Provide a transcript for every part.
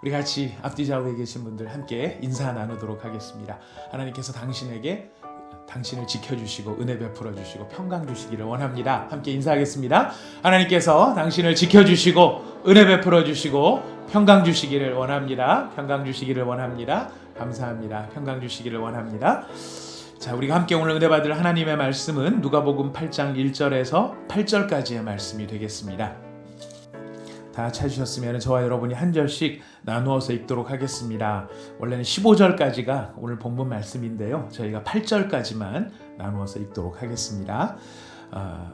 우리 같이 앞뒤 좌우에 계신 분들 함께 인사 나누도록 하겠습니다. 하나님께서 당신을 지켜주시고 은혜 베풀어 주시고 평강 주시기를 원합니다. 함께 인사하겠습니다. 하나님께서 당신을 지켜주시고 은혜 베풀어 주시고 평강 주시기를 원합니다. 평강 주시기를 원합니다. 감사합니다. 평강 주시기를 원합니다. 자, 우리가 함께 오늘 은혜 받을 하나님의 말씀은 누가복음 8장 1절에서 8절까지의 말씀이 되겠습니다. 다 찾으셨으면 저와 여러분이 한 절씩 나누어서 읽도록 하겠습니다. 원래는 15절까지가 오늘 본문 말씀인데요. 저희가 8절까지만 나누어서 읽도록 하겠습니다.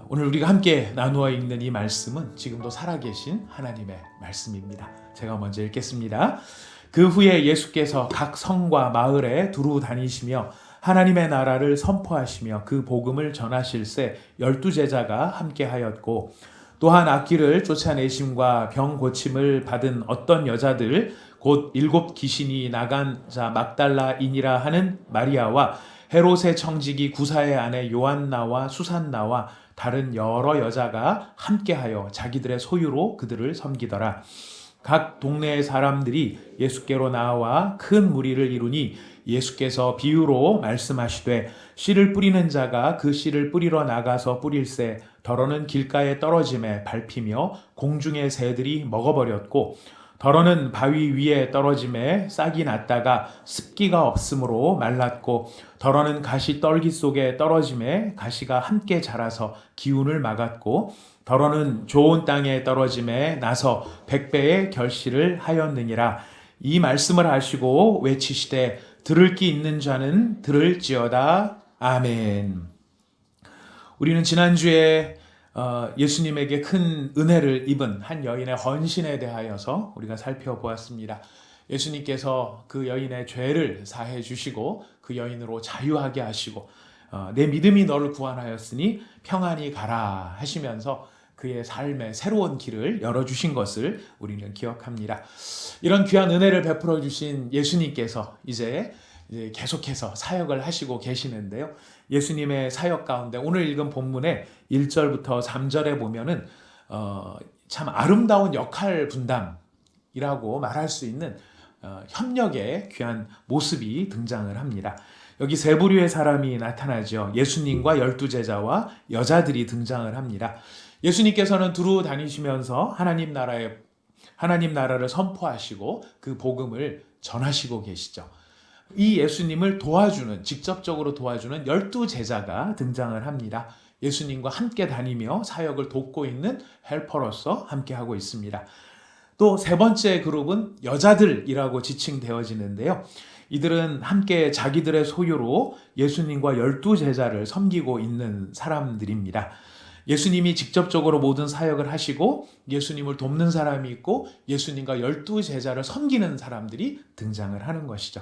오늘 우리가 함께 나누어 읽는 이 말씀은 지금도 살아계신 하나님의 말씀입니다. 제가 먼저 읽겠습니다. 그 후에 예수께서 각 성과 마을에 두루 다니시며 하나님의 나라를 선포하시며 그 복음을 전하실새 12제자가 함께하였고 또한 악귀를 쫓아내심과 병 고침을 받은 어떤 여자들 곧 7 귀신이 나간 자 막달라인이라 하는 마리아와 헤롯의 청지기 구사의 아내 요한나와 수산나와 다른 여러 여자가 함께하여 자기들의 소유로 그들을 섬기더라. 각 동네의 사람들이 예수께로 나와 큰 무리를 이루니 예수께서 비유로 말씀하시되 씨를 뿌리는 자가 그 씨를 뿌리러 나가서 뿌릴새 더러는 길가에 떨어짐에 밟히며 공중의 새들이 먹어버렸고 더러는 바위 위에 떨어짐에 싹이 났다가 습기가 없으므로 말랐고 더러는 가시 떨기 속에 떨어짐에 가시가 함께 자라서 기운을 막았고 더러는 좋은 땅에 떨어짐에 나서 100배의 결실을 하였느니라. 이 말씀을 하시고 외치시되 들을 귀 있는 자는 들을지어다. 아멘. 우리는 지난주에 예수님에게 큰 은혜를 입은 한 여인의 헌신에 대하여서 우리가 살펴보았습니다. 예수님께서 그 여인의 죄를 사해 주시고 그 여인으로 자유하게 하시고 내 믿음이 너를 구원하였으니 평안히 가라 하시면서 그의 삶의 새로운 길을 열어주신 것을 우리는 기억합니다. 이런 귀한 은혜를 베풀어 주신 예수님께서 이제 계속해서 사역을 하시고 계시는데요. 예수님의 사역 가운데 오늘 읽은 본문의 1절부터 3절에 보면은 참 아름다운 역할 분담이라고 말할 수 있는 협력의 귀한 모습이 등장을 합니다. 여기 세 부류의 사람이 나타나죠. 예수님과 12제자와 여자들이 등장을 합니다. 예수님께서는 두루 다니시면서 하나님 나라를 선포하시고 그 복음을 전하시고 계시죠. 이 예수님을 직접적으로 도와주는 12제자가 등장을 합니다. 예수님과 함께 다니며 사역을 돕고 있는 헬퍼로서 함께하고 있습니다. 또 세 번째 그룹은 여자들이라고 지칭되어지는데요. 이들은 함께 자기들의 소유로 예수님과 12제자를 섬기고 있는 사람들입니다. 예수님이 직접적으로 모든 사역을 하시고 예수님을 돕는 사람이 있고 예수님과 12제자를 섬기는 사람들이 등장을 하는 것이죠.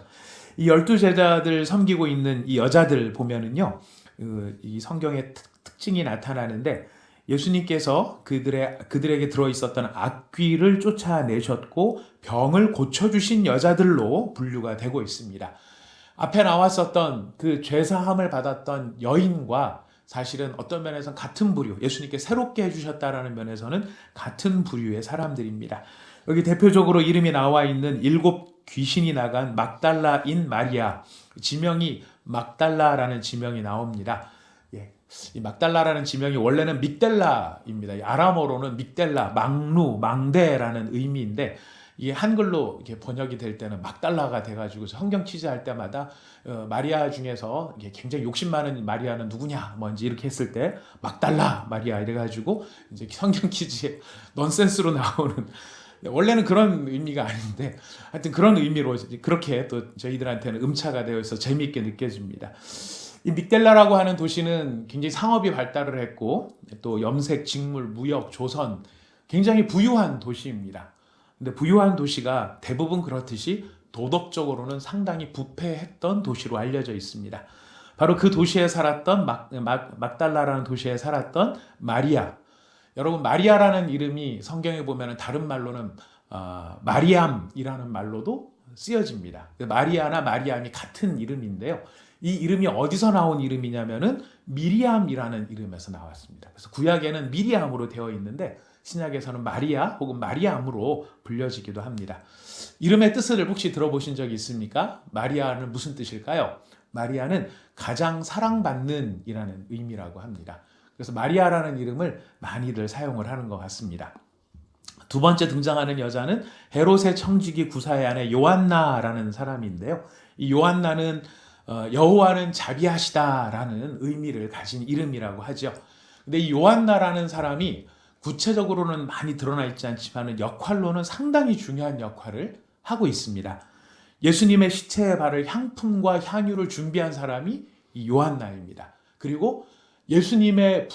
이 12제자들 섬기고 있는 이 여자들 보면은요, 이 성경의 특징이 나타나는데 예수님께서 그들에게 들어있었던 악귀를 쫓아내셨고 병을 고쳐주신 여자들로 분류가 되고 있습니다. 앞에 나왔었던 그 죄사함을 받았던 여인과 사실은 어떤 면에서는 같은 부류, 예수님께 새롭게 해주셨다라는 면에서는 같은 부류의 사람들입니다. 여기 대표적으로 이름이 나와 있는 7 귀신이 나간 막달라인 마리아, 지명이 막달라라는 지명이 나옵니다. 이 막달라라는 지명이 원래는 믹델라입니다. 아람어로는 믹델라, 망루, 망대라는 의미인데 이게 한글로 이렇게 번역이 될 때는 막달라가 돼가지고 성경 취재할 때마다 마리아 중에서 굉장히 욕심 많은 마리아는 누구냐, 뭔지 이렇게 했을 때 막달라 마리아 이래가지고 이제 성경 퀴즈에 넌센스로 나오는 원래는 그런 의미가 아닌데 하여튼 그런 의미로 그렇게 또 저희들한테는 음차가 되어 있어 재미있게 느껴집니다. 이 믹델라라고 하는 도시는 굉장히 상업이 발달을 했고 또 염색, 직물, 무역, 조선 굉장히 부유한 도시입니다. 근데 부유한 도시가 대부분 그렇듯이 도덕적으로는 상당히 부패했던 도시로 알려져 있습니다. 바로 그 도시에 살았던 막달라라는 도시에 살았던 마리아. 여러분, 마리아라는 이름이 성경에 보면 다른 말로는 마리암이라는 말로도 쓰여집니다. 마리아나 마리암이 같은 이름인데요. 이 이름이 어디서 나온 이름이냐면은 미리암이라는 이름에서 나왔습니다. 그래서 구약에는 미리암으로 되어 있는데 신약에서는 마리아 혹은 마리암으로 불려지기도 합니다. 이름의 뜻을 혹시 들어보신 적이 있습니까? 마리아는 무슨 뜻일까요? 마리아는 가장 사랑받는 이라는 의미라고 합니다. 그래서 마리아라는 이름을 많이들 사용을 하는 것 같습니다. 두 번째 등장하는 여자는 헤롯의 청지기 구사의 아내 요한나라는 사람인데요. 이 요한나는 여호와는 자비하시다라는 의미를 가진 이름이라고 하죠. 근데 이 요한나라는 사람이 구체적으로는 많이 드러나 있지 않지만 역할로는 상당히 중요한 역할을 하고 있습니다. 예수님의 시체에 바를 향품과 향유를 준비한 사람이 이 요한나입니다. 그리고 예수님이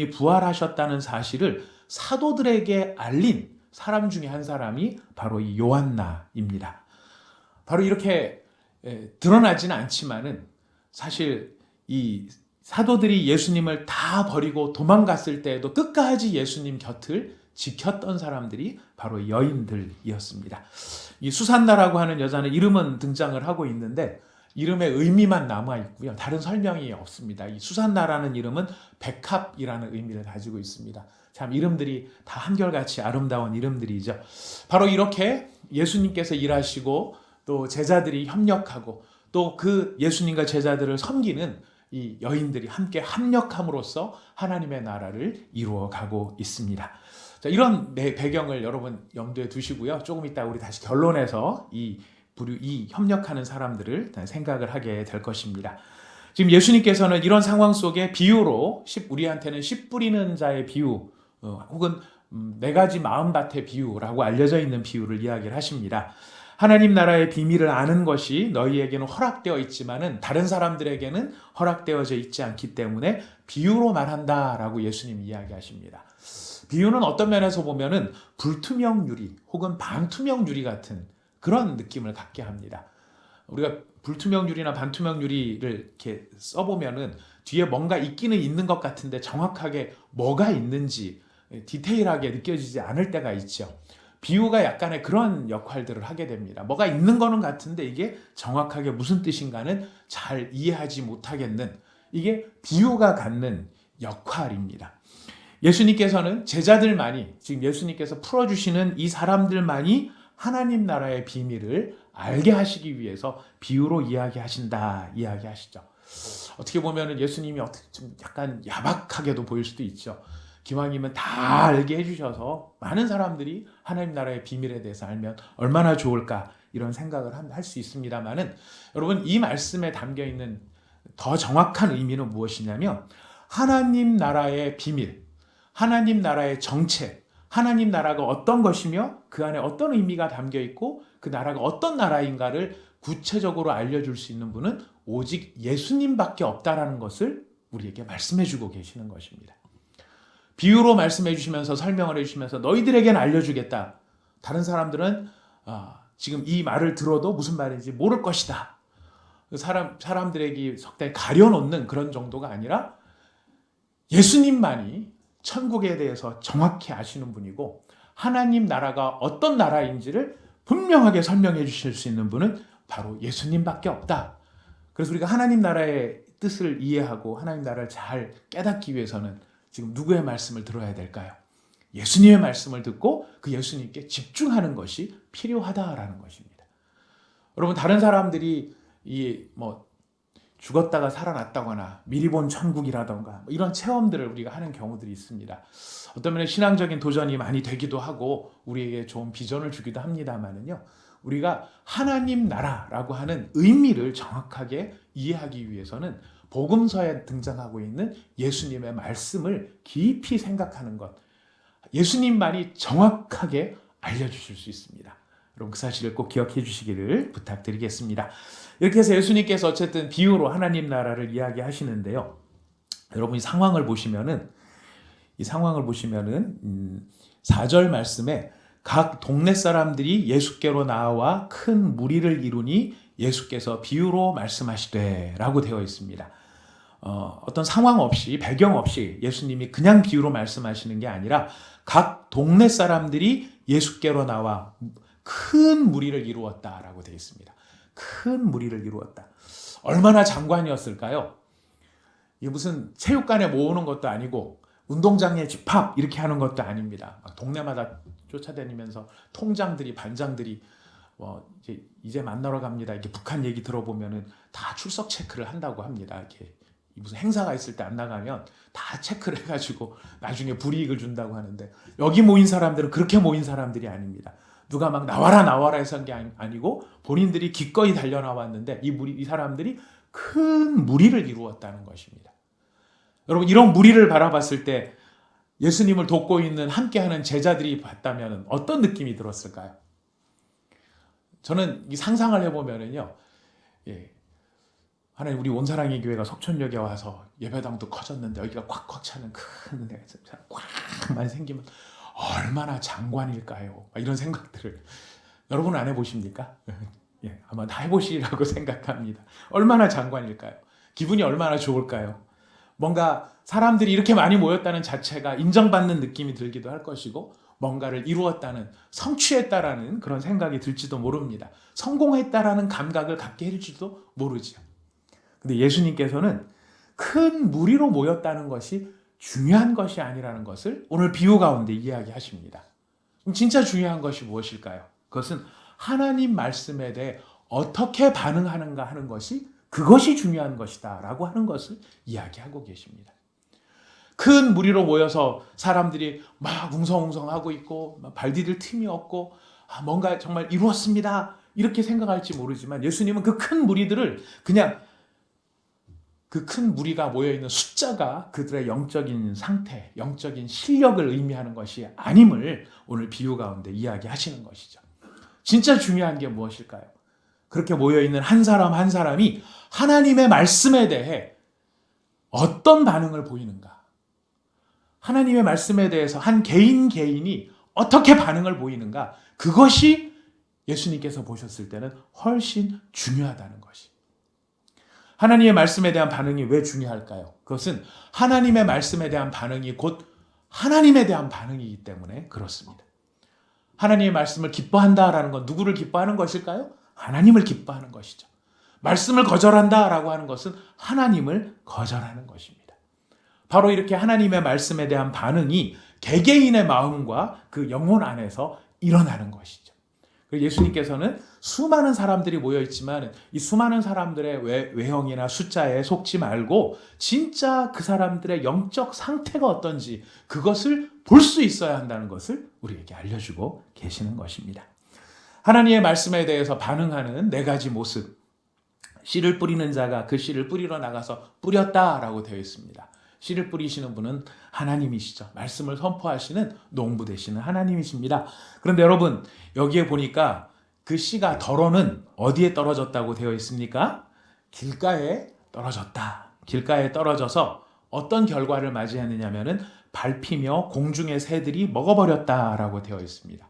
부활하셨다는 사실을 사도들에게 알린 사람 중에 한 사람이 바로 이 요한나입니다. 바로 이렇게 드러나지는 않지만은 사실 이 사도들이 예수님을 다 버리고 도망갔을 때에도 끝까지 예수님 곁을 지켰던 사람들이 바로 여인들이었습니다. 이 수산나라고 하는 여자는 이름은 등장을 하고 있는데 이름의 의미만 남아 있고요. 다른 설명이 없습니다. 이 수산나라는 이름은 백합이라는 의미를 가지고 있습니다. 참 이름들이 다 한결같이 아름다운 이름들이죠. 바로 이렇게 예수님께서 일하시고 또 제자들이 협력하고 또 그 예수님과 제자들을 섬기는 이 여인들이 함께 합력함으로써 하나님의 나라를 이루어가고 있습니다. 자, 이런 배경을 여러분 염두에 두시고요. 조금 이따 우리 다시 결론에서 이 협력하는 사람들을 생각을 하게 될 것입니다. 지금 예수님께서는 이런 상황 속에 비유로 우리한테는 씨 뿌리는 자의 비유 혹은 4가지 마음밭의 비유라고 알려져 있는 비유를 이야기를 하십니다. 하나님 나라의 비밀을 아는 것이 너희에게는 허락되어 있지만은 다른 사람들에게는 허락되어져 있지 않기 때문에 비유로 말한다라고 예수님이 이야기하십니다. 비유는 어떤 면에서 보면은 불투명 유리 혹은 반투명 유리 같은 그런 느낌을 갖게 합니다. 우리가 불투명 유리나 반투명 유리를 이렇게 써보면은 뒤에 뭔가 있기는 있는 것 같은데 정확하게 뭐가 있는지 디테일하게 느껴지지 않을 때가 있죠. 비유가 약간의 그런 역할들을 하게 됩니다. 뭐가 있는 거는 같은데 이게 정확하게 무슨 뜻인가는 잘 이해하지 못하겠는 이게 비유가 갖는 역할입니다. 예수님께서는 제자들만이 지금 예수님께서 풀어주시는 이 사람들만이 하나님 나라의 비밀을 알게 하시기 위해서 비유로 이야기하시죠. 어떻게 보면 예수님이 좀 약간 야박하게도 보일 수도 있죠. 기왕이면 다 알게 해주셔서 많은 사람들이 하나님 나라의 비밀에 대해서 알면 얼마나 좋을까 이런 생각을 할 수 있습니다만은 여러분 이 말씀에 담겨있는 더 정확한 의미는 무엇이냐면 하나님 나라의 비밀, 하나님 나라의 정책, 하나님 나라가 어떤 것이며 그 안에 어떤 의미가 담겨있고 그 나라가 어떤 나라인가를 구체적으로 알려줄 수 있는 분은 오직 예수님밖에 없다라는 것을 우리에게 말씀해주고 계시는 것입니다. 비유로 말씀해 주시면서 설명을 해주시면서 너희들에게는 알려주겠다. 다른 사람들은 지금 이 말을 들어도 무슨 말인지 모를 것이다. 사람들에게 적당히 가려놓는 그런 정도가 아니라 예수님만이 천국에 대해서 정확히 아시는 분이고 하나님 나라가 어떤 나라인지를 분명하게 설명해 주실 수 있는 분은 바로 예수님밖에 없다. 그래서 우리가 하나님 나라의 뜻을 이해하고 하나님 나라를 잘 깨닫기 위해서는 지금 누구의 말씀을 들어야 될까요? 예수님의 말씀을 듣고 그 예수님께 집중하는 것이 필요하다라는 것입니다. 여러분 다른 사람들이 죽었다가 살아났다거나 미리 본 천국이라던가 이런 체험들을 우리가 하는 경우들이 있습니다. 어떤 면에 신앙적인 도전이 많이 되기도 하고 우리에게 좋은 비전을 주기도 합니다만은요. 우리가 하나님 나라라고 하는 의미를 정확하게 이해하기 위해서는 복음서에 등장하고 있는 예수님의 말씀을 깊이 생각하는 것, 예수님만이 정확하게 알려주실 수 있습니다. 여러분 그 사실을 꼭 기억해 주시기를 부탁드리겠습니다. 이렇게 해서 예수님께서 어쨌든 비유로 하나님 나라를 이야기하시는데요. 여러분 이 상황을 보시면은 4절 말씀에 각 동네 사람들이 예수께로 나와 큰 무리를 이루니 예수께서 비유로 말씀하시되 라고 되어 있습니다. 어떤 상황 없이 배경 없이 예수님이 그냥 비유로 말씀하시는 게 아니라 각 동네 사람들이 예수께로 나와 큰 무리를 이루었다라고 되어 있습니다. 큰 무리를 이루었다. 얼마나 장관이었을까요? 이게 무슨 체육관에 모으는 것도 아니고 운동장에 집합 이렇게 하는 것도 아닙니다. 막 동네마다 쫓아다니면서 통장들이 반장들이 이제 만나러 갑니다. 이렇게 북한 얘기 들어보면은 다 출석 체크를 한다고 합니다. 이렇게 무슨 행사가 있을 때 안 나가면 다 체크를 해가지고 나중에 불이익을 준다고 하는데, 여기 모인 사람들은 그렇게 모인 사람들이 아닙니다. 누가 막 나와라 나와라 해서 한 게 아니고 본인들이 기꺼이 달려 나왔는데 이 사람들이 큰 무리를 이루었다는 것입니다. 여러분, 이런 무리를 바라봤을 때 예수님을 돕고 있는 함께하는 제자들이 봤다면 어떤 느낌이 들었을까요? 저는 이 상상을 해보면은요, 하나님, 우리 온사랑의 교회가 석촌역에 와서 예배당도 커졌는데 여기가 꽉꽉 차는 큰 데가 꽉만 생기면 얼마나 장관일까요? 이런 생각들을 여러분은 안 해보십니까? 아마 다 해보시라고 생각합니다. 얼마나 장관일까요? 기분이 얼마나 좋을까요? 뭔가 사람들이 이렇게 많이 모였다는 자체가 인정받는 느낌이 들기도 할 것이고, 뭔가를 이루었다는, 성취했다라는 그런 생각이 들지도 모릅니다. 성공했다라는 감각을 갖게 해줄지도 모르죠. 근데 예수님께서는 큰 무리로 모였다는 것이 중요한 것이 아니라는 것을 오늘 비유 가운데 이야기하십니다. 그럼 진짜 중요한 것이 무엇일까요? 그것은 하나님 말씀에 대해 어떻게 반응하는가 하는 것이, 그것이 중요한 것이다 라고 하는 것을 이야기하고 계십니다. 큰 무리로 모여서 사람들이 막 웅성웅성하고 있고 발 디딜 틈이 없고 뭔가 정말 이루었습니다 이렇게 생각할지 모르지만, 예수님은 그 큰 무리들을 그냥 그 큰 무리가 모여있는 숫자가 그들의 영적인 상태, 영적인 실력을 의미하는 것이 아님을 오늘 비유 가운데 이야기하시는 것이죠. 진짜 중요한 게 무엇일까요? 그렇게 모여있는 한 사람 한 사람이 하나님의 말씀에 대해 어떤 반응을 보이는가, 하나님의 말씀에 대해서 한 개인이 어떻게 반응을 보이는가, 그것이 예수님께서 보셨을 때는 훨씬 중요하다는 것이. 하나님의 말씀에 대한 반응이 왜 중요할까요? 그것은 하나님의 말씀에 대한 반응이 곧 하나님에 대한 반응이기 때문에 그렇습니다. 하나님의 말씀을 기뻐한다라는 건 누구를 기뻐하는 것일까요? 하나님을 기뻐하는 것이죠. 말씀을 거절한다라고 하는 것은 하나님을 거절하는 것입니다. 바로 이렇게 하나님의 말씀에 대한 반응이 개개인의 마음과 그 영혼 안에서 일어나는 것이죠. 예수님께서는 수많은 사람들이 모여있지만 이 수많은 사람들의 외형이나 숫자에 속지 말고 진짜 그 사람들의 영적 상태가 어떤지 그것을 볼 수 있어야 한다는 것을 우리에게 알려주고 계시는 것입니다. 하나님의 말씀에 대해서 반응하는 4가지 모습. 씨를 뿌리는 자가 그 씨를 뿌리러 나가서 뿌렸다라고 되어 있습니다. 씨를 뿌리시는 분은 하나님이시죠. 말씀을 선포하시는 농부 되시는 하나님이십니다. 그런데 여러분, 여기에 보니까 그 씨가 덜어는 어디에 떨어졌다고 되어 있습니까? 길가에 떨어졌다. 길가에 떨어져서 어떤 결과를 맞이했느냐면은 밟히며 공중의 새들이 먹어버렸다라고 되어 있습니다.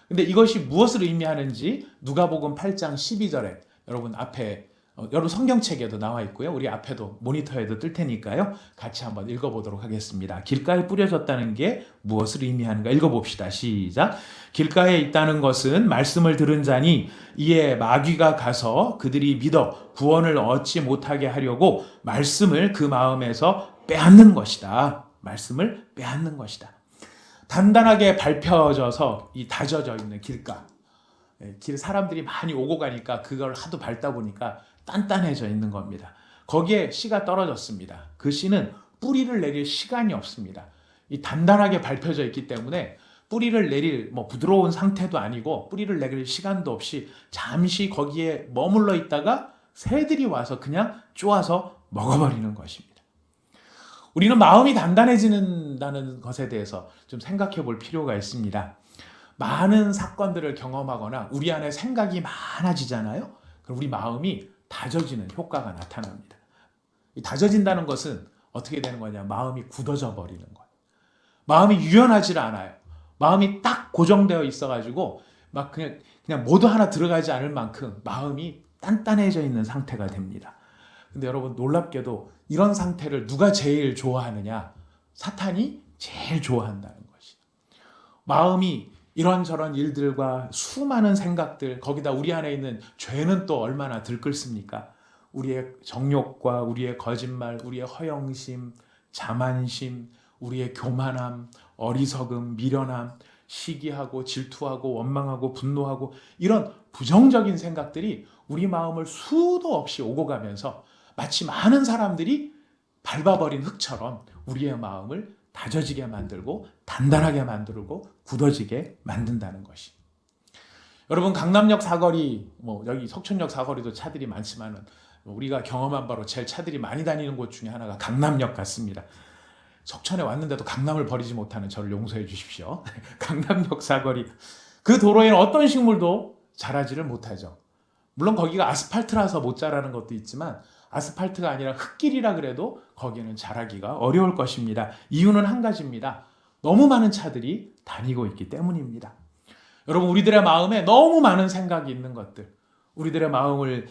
근데 이것이 무엇을 의미하는지 누가복음 8장 12절에 여러분 앞에 여러분 성경책에도 나와 있고요. 우리 앞에도 모니터에도 뜰 테니까요. 같이 한번 읽어보도록 하겠습니다. 길가에 뿌려졌다는 게 무엇을 의미하는가 읽어봅시다. 시작. 길가에 있다는 것은 말씀을 들은 자니 이에 마귀가 가서 그들이 믿어 구원을 얻지 못하게 하려고 말씀을 그 마음에서 빼앗는 것이다. 말씀을 빼앗는 것이다. 단단하게 밟혀져서 이 다져져 있는 길가. 길 사람들이 많이 오고 가니까 그걸 하도 밟다 보니까 단단해져 있는 겁니다. 거기에 씨가 떨어졌습니다. 그 씨는 뿌리를 내릴 시간이 없습니다. 이 단단하게 밟혀져 있기 때문에 뿌리를 내릴 부드러운 상태도 아니고 뿌리를 내릴 시간도 없이 잠시 거기에 머물러 있다가 새들이 와서 그냥 쪼아서 먹어버리는 것입니다. 우리는 마음이 단단해지는다는 것에 대해서 좀 생각해 볼 필요가 있습니다. 많은 사건들을 경험하거나 우리 안에 생각이 많아지잖아요. 그럼 우리 마음이 다져지는 효과가 나타납니다. 이 다져진다는 것은 어떻게 되는 거냐? 마음이 굳어져 버리는 거예요. 마음이 유연하지 않아요. 마음이 딱 고정되어 있어가지고 막 그냥 모두 하나 들어가지 않을 만큼 마음이 단단해져 있는 상태가 됩니다. 근데 여러분 놀랍게도 이런 상태를 누가 제일 좋아하느냐? 사탄이 제일 좋아한다는 것이. 마음이 이런저런 일들과 수많은 생각들, 거기다 우리 안에 있는 죄는 또 얼마나 들끓습니까? 우리의 정욕과 우리의 거짓말, 우리의 허영심, 자만심, 우리의 교만함, 어리석음, 미련함, 시기하고 질투하고 원망하고 분노하고 이런 부정적인 생각들이 우리 마음을 수도 없이 오고 가면서 마치 많은 사람들이 밟아버린 흙처럼 우리의 마음을 다져지게 만들고 단단하게 만들고 굳어지게 만든다는 것이. 여러분, 강남역 사거리, 여기 석촌역 사거리도 차들이 많지만은 우리가 경험한 바로 제일 차들이 많이 다니는 곳 중에 하나가 강남역 같습니다. 석촌에 왔는데도 강남을 버리지 못하는 저를 용서해 주십시오. 강남역 사거리. 그 도로에는 어떤 식물도 자라지를 못하죠. 물론 거기가 아스팔트라서 못 자라는 것도 있지만 아스팔트가 아니라 흙길이라 그래도 거기는 자라기가 어려울 것입니다. 이유는 한 가지입니다. 너무 많은 차들이 다니고 있기 때문입니다. 여러분, 우리들의 마음에 너무 많은 생각이 있는 것들, 우리들의 마음을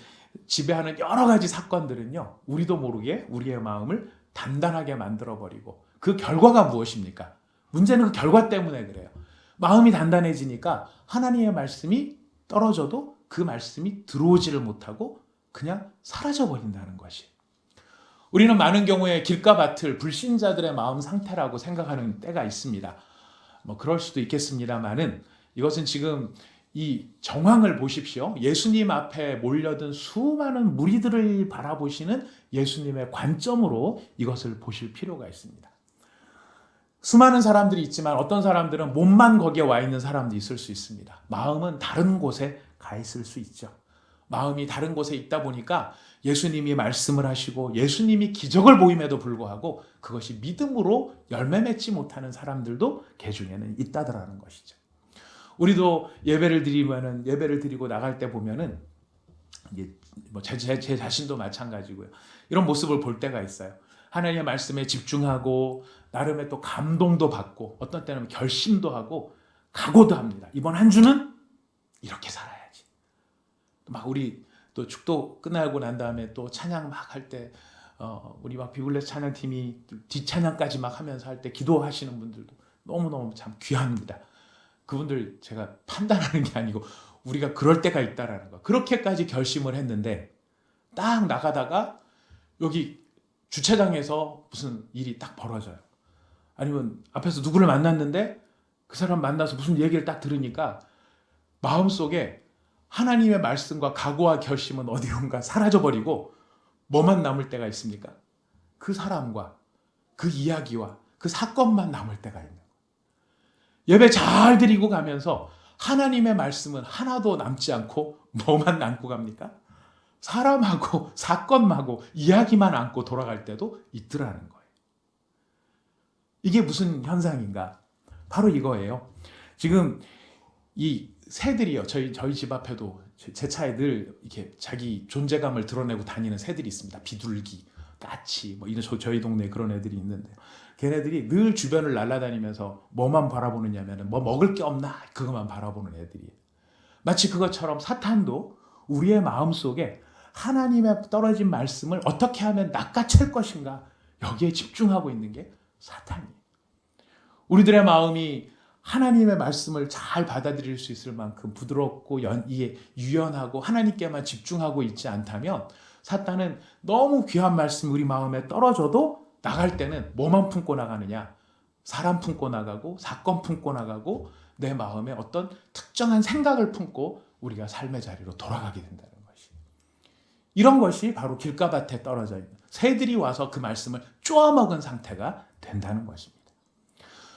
지배하는 여러 가지 사건들은요, 우리도 모르게 우리의 마음을 단단하게 만들어버리고, 그 결과가 무엇입니까? 문제는 그 결과 때문에 그래요. 마음이 단단해지니까 하나님의 말씀이 떨어져도 그 말씀이 들어오지를 못하고 그냥 사라져버린다는 것이. 우리는 많은 경우에 길가 밭을 불신자들의 마음 상태라고 생각하는 때가 있습니다. 그럴 수도 있겠습니다만은 이것은 지금 이 정황을 보십시오. 예수님 앞에 몰려든 수많은 무리들을 바라보시는 예수님의 관점으로 이것을 보실 필요가 있습니다. 수많은 사람들이 있지만 어떤 사람들은 몸만 거기에 와 있는 사람도 있을 수 있습니다. 마음은 다른 곳에 가 있을 수 있죠. 마음이 다른 곳에 있다 보니까 예수님이 말씀을 하시고 예수님이 기적을 보임에도 불구하고 그것이 믿음으로 열매 맺지 못하는 사람들도 개 중에는 있다더라는 것이죠. 우리도 예배를 드리고 나갈 때 보면은 제 자신도 마찬가지고요. 이런 모습을 볼 때가 있어요. 하나님의 말씀에 집중하고 나름의 또 감동도 받고 어떤 때는 결심도 하고 각오도 합니다. 이번 한 주는 이렇게 살아야지. 막 우리 또 축도 끝나고 난 다음에 또 찬양 막 할 때 우리 막 비블레스 찬양팀이 뒷찬양까지 막 하면서 할 때 기도하시는 분들도 너무너무 참 귀합니다. 그분들 제가 판단하는 게 아니고 우리가 그럴 때가 있다라는 거. 그렇게까지 결심을 했는데 딱 나가다가 여기 주차장에서 무슨 일이 딱 벌어져요. 아니면 앞에서 누구를 만났는데 그 사람 만나서 무슨 얘기를 딱 들으니까 마음속에 하나님의 말씀과 각오와 결심은 어디론가 사라져버리고 뭐만 남을 때가 있습니까? 그 사람과 그 이야기와 그 사건만 남을 때가 있는 거예요. 예배 잘 드리고 가면서 하나님의 말씀은 하나도 남지 않고 뭐만 남고 갑니까? 사람하고 사건하고 이야기만 안고 돌아갈 때도 있더라는 거예요. 이게 무슨 현상인가? 바로 이거예요. 지금 이 새들이요. 저희 집 앞에도 제 차에 늘 이렇게 자기 존재감을 드러내고 다니는 새들이 있습니다. 비둘기, 까치, 이런 저희 동네에 그런 애들이 있는데 걔네들이 늘 주변을 날아다니면서 뭐만 바라보느냐면 뭐 먹을 게 없나 그것만 바라보는 애들이에요. 마치 그것처럼 사탄도 우리의 마음속에 하나님의 떨어진 말씀을 어떻게 하면 낚아챌 것인가 여기에 집중하고 있는 게 사탄이에요. 우리들의 마음이 하나님의 말씀을 잘 받아들일 수 있을 만큼 부드럽고 유연하고 하나님께만 집중하고 있지 않다면 사탄은 너무 귀한 말씀이 우리 마음에 떨어져도 나갈 때는 뭐만 품고 나가느냐? 사람 품고 나가고 사건 품고 나가고 내 마음에 어떤 특정한 생각을 품고 우리가 삶의 자리로 돌아가게 된다는 것이. 이런 것이 바로 길가밭에 떨어져 있는 새들이 와서 그 말씀을 쪼아먹은 상태가 된다는 것입니다.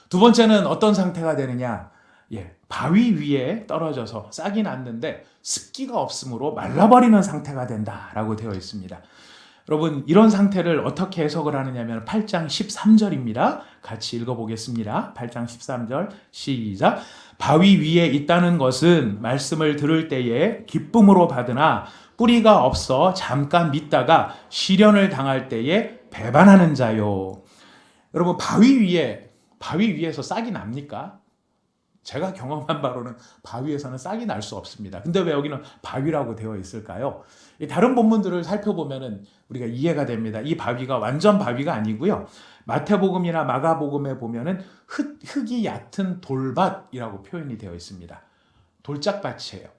두 번째는 어떤 상태가 되느냐? 바위 위에 떨어져서 싹이 났는데 습기가 없으므로 말라버리는 상태가 된다라고 되어 있습니다. 여러분, 이런 상태를 어떻게 해석을 하느냐면 8장 13절입니다. 같이 읽어보겠습니다. 8장 13절 시작. 바위 위에 있다는 것은 말씀을 들을 때에 기쁨으로 받으나 뿌리가 없어 잠깐 믿다가 시련을 당할 때에 배반하는 자요. 여러분, 바위 위에서 싹이 납니까? 제가 경험한 바로는 바위에서는 싹이 날 수 없습니다. 근데 왜 여기는 바위라고 되어 있을까요? 다른 본문들을 살펴보면 우리가 이해가 됩니다. 이 바위가 완전 바위가 아니고요. 마태복음이나 마가복음에 보면은 흙이 얕은 돌밭이라고 표현이 되어 있습니다. 돌짝밭이에요.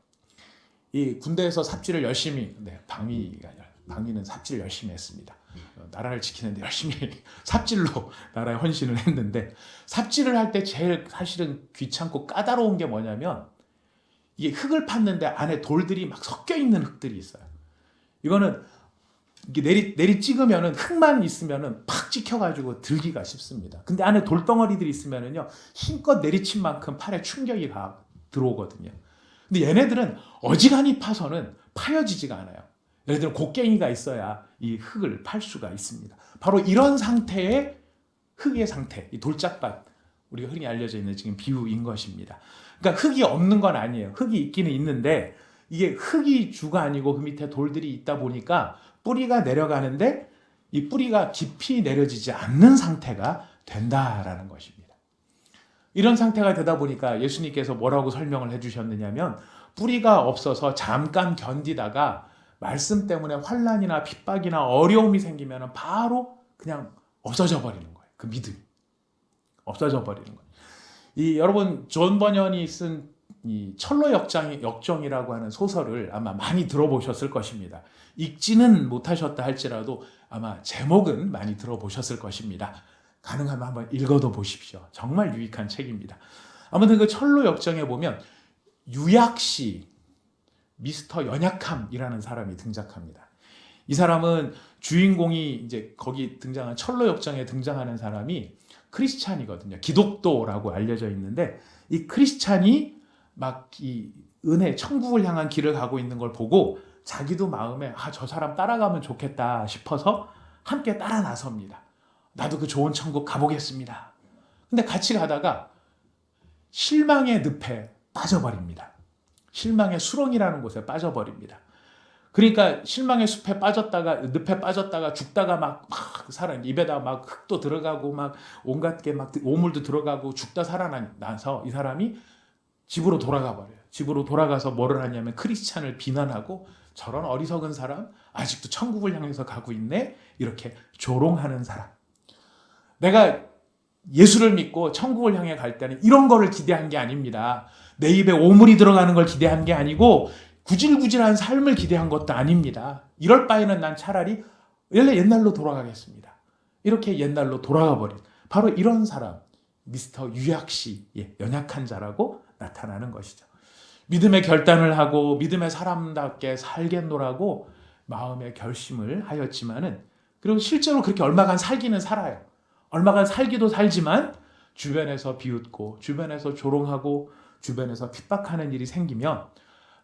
이 군대에서 삽질을 열심히, 방위는 삽질을 열심히 했습니다. 나라를 지키는데 열심히 삽질로 나라에 헌신을 했는데, 삽질을 할 때 제일 사실은 귀찮고 까다로운 게 뭐냐면, 이게 흙을 팠는데 안에 돌들이 막 섞여 있는 흙들이 있어요. 이거는 이게 내리 찍으면은 흙만 있으면은 팍 찍혀가지고 들기가 쉽습니다. 근데 안에 돌덩어리들이 있으면은요, 힘껏 내리친 만큼 팔에 충격이 들어오거든요. 근데 얘네들은 어지간히 파서는 파여지지가 않아요. 얘네들은 곡괭이가 있어야 이 흙을 팔 수가 있습니다. 바로 이런 상태의 흙의 상태, 이 돌짝밭, 우리가 흔히 알려져 있는 지금 비유인 것입니다. 그러니까 흙이 없는 건 아니에요. 흙이 있기는 있는데, 이게 흙이 주가 아니고 그 밑에 돌들이 있다 보니까 뿌리가 내려가는데 이 뿌리가 깊이 내려지지 않는 상태가 된다라는 것입니다. 이런 상태가 되다 보니까 예수님께서 뭐라고 설명을 해주셨느냐면, 뿌리가 없어서 잠깐 견디다가 말씀 때문에 환난이나 핍박이나 어려움이 생기면 바로 그냥 없어져 버리는 거예요. 그 믿음이 없어져 버리는 거예요. 여러분 존 버년이 쓴 이 철로 역정이라고 하는 소설을 아마 많이 들어보셨을 것입니다. 읽지는 못하셨다 할지라도 아마 제목은 많이 들어보셨을 것입니다. 가능하면 한번 읽어도 보십시오. 정말 유익한 책입니다. 아무튼 그 철로 역정에 보면 유약시 미스터 연약함이라는 사람이 등장합니다. 이 사람은 주인공이 이제 거기 등장한 철로 역정에 등장하는 사람이 크리스찬이거든요. 기독도라고 알려져 있는데, 이 크리스찬이 막 이 은혜 천국을 향한 길을 가고 있는 걸 보고 자기도 마음에 저 사람 따라가면 좋겠다 싶어서 함께 따라 나섭니다. 나도 그 좋은 천국 가보겠습니다. 근데 같이 가다가 실망의 늪에 빠져버립니다. 실망의 수렁이라는 곳에 빠져버립니다. 그러니까 실망의 숲에 빠졌다가 늪에 빠졌다가 죽다가 막 사람 입에다 막 흙도 들어가고 막 온갖 게 막 오물도 들어가고 죽다 살아나서 이 사람이 집으로 돌아가 버려요. 집으로 돌아가서 뭐를 하냐면 크리스찬을 비난하고, 저런 어리석은 사람 아직도 천국을 향해서 가고 있네, 이렇게 조롱하는 사람. 내가 예수를 믿고 천국을 향해 갈 때는 이런 거를 기대한 게 아닙니다. 내 입에 오물이 들어가는 걸 기대한 게 아니고 구질구질한 삶을 기대한 것도 아닙니다. 이럴 바에는 난 차라리 옛날로 돌아가겠습니다. 이렇게 옛날로 돌아가 버린 바로 이런 사람, 미스터 유약시, 연약한 자라고 나타나는 것이죠. 믿음의 결단을 하고 믿음의 사람답게 살겠노라고 마음의 결심을 하였지만은, 그리고 실제로 그렇게 얼마간 살기는 살아요. 얼마간 살기도 살지만 주변에서 비웃고 주변에서 조롱하고 주변에서 핍박하는 일이 생기면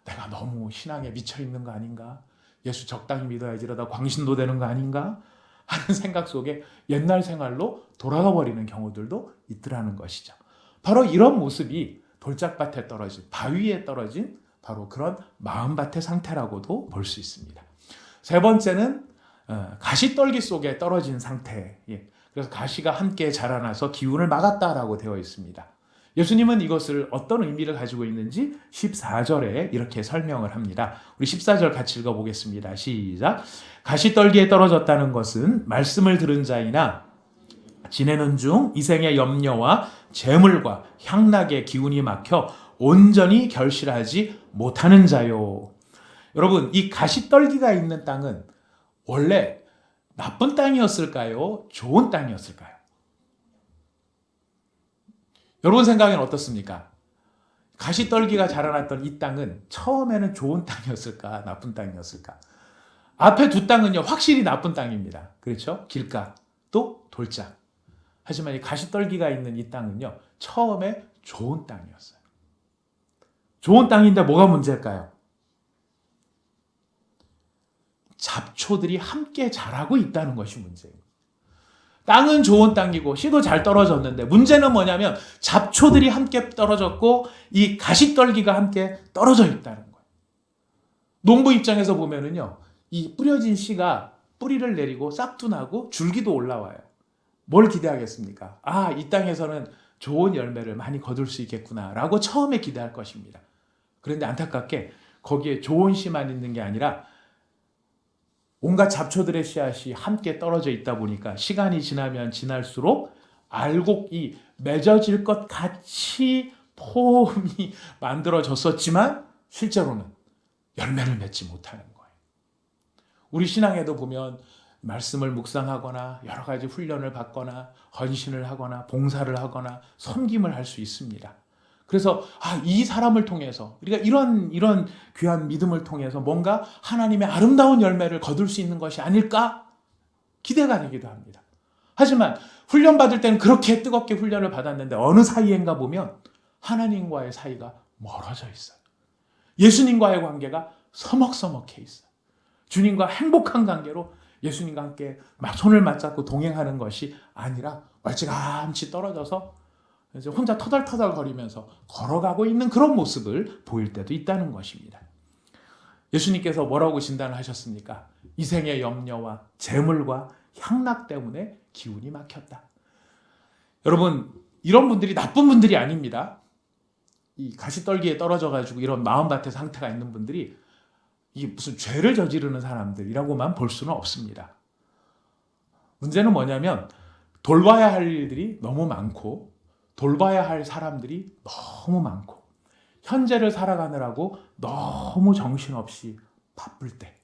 내가 너무 신앙에 미쳐 있는 거 아닌가? 예수 적당히 믿어야지 이러다 광신도 되는 거 아닌가? 하는 생각 속에 옛날 생활로 돌아가 버리는 경우들도 있더라는 것이죠. 바로 이런 모습이 돌짝밭에 떨어진, 바위에 떨어진 바로 그런 마음밭의 상태라고도 볼 수 있습니다. 세 번째는 가시떨기 속에 떨어진 상태. 그래서 가시가 함께 자라나서 기운을 막았다라고 되어 있습니다. 예수님은 이것을 어떤 의미를 가지고 있는지 14절에 이렇게 설명을 합니다. 우리 14절 같이 읽어보겠습니다. 시작. 가시떨기에 떨어졌다는 것은 말씀을 들은 자이나 지내는 중 이생의 염려와 재물과 향락의 기운이 막혀 온전히 결실하지 못하는 자요. 여러분, 이 가시떨기가 있는 땅은 원래 나쁜 땅이었을까요? 좋은 땅이었을까요? 여러분 생각에는 어떻습니까? 가시떨기가 자라났던 이 땅은 처음에는 좋은 땅이었을까? 나쁜 땅이었을까? 앞에 두 땅은요, 확실히 나쁜 땅입니다. 그렇죠? 길가, 또 돌짝. 하지만 이 가시떨기가 있는 이 땅은요, 처음에 좋은 땅이었어요. 좋은 땅인데 뭐가 문제일까요? 잡초들이 함께 자라고 있다는 것이 문제예요. 땅은 좋은 땅이고 씨도 잘 떨어졌는데 문제는 뭐냐면 잡초들이 함께 떨어졌고 이 가시떨기가 함께 떨어져 있다는 거예요. 농부 입장에서 보면은요, 이 뿌려진 씨가 뿌리를 내리고 싹도 나고 줄기도 올라와요. 뭘 기대하겠습니까? 이 땅에서는 좋은 열매를 많이 거둘 수 있겠구나라고 처음에 기대할 것입니다. 그런데 안타깝게 거기에 좋은 씨만 있는 게 아니라 온갖 잡초들의 씨앗이 함께 떨어져 있다 보니까 시간이 지나면 지날수록 알곡이 맺어질 것 같이 폼이 만들어졌었지만 실제로는 열매를 맺지 못하는 거예요. 우리 신앙에도 보면 말씀을 묵상하거나 여러 가지 훈련을 받거나 헌신을 하거나 봉사를 하거나 섬김을 할 수 있습니다. 그래서 이 사람을 통해서 우리가 이런 귀한 믿음을 통해서 뭔가 하나님의 아름다운 열매를 거둘 수 있는 것이 아닐까 기대가 되기도 합니다. 하지만 훈련 받을 때는 그렇게 뜨겁게 훈련을 받았는데 어느 사이인가 보면 하나님과의 사이가 멀어져 있어요. 예수님과의 관계가 서먹서먹해 있어요. 주님과 행복한 관계로 예수님과 함께 손을 맞잡고 동행하는 것이 아니라 멀찌감치 떨어져서 이제 혼자 터덜터덜 거리면서 걸어가고 있는 그런 모습을 보일 때도 있다는 것입니다. 예수님께서 뭐라고 진단하셨습니까? 이생의 염려와 재물과 향락 때문에 기운이 막혔다. 여러분, 이런 분들이 나쁜 분들이 아닙니다. 이 가시떨기에 떨어져가지고 이런 마음밭의 상태가 있는 분들이 이게 무슨 죄를 저지르는 사람들이라고만 볼 수는 없습니다. 문제는 뭐냐면 돌봐야 할 일들이 너무 많고 돌봐야 할 사람들이 너무 많고 현재를 살아가느라고 너무 정신없이 바쁠 때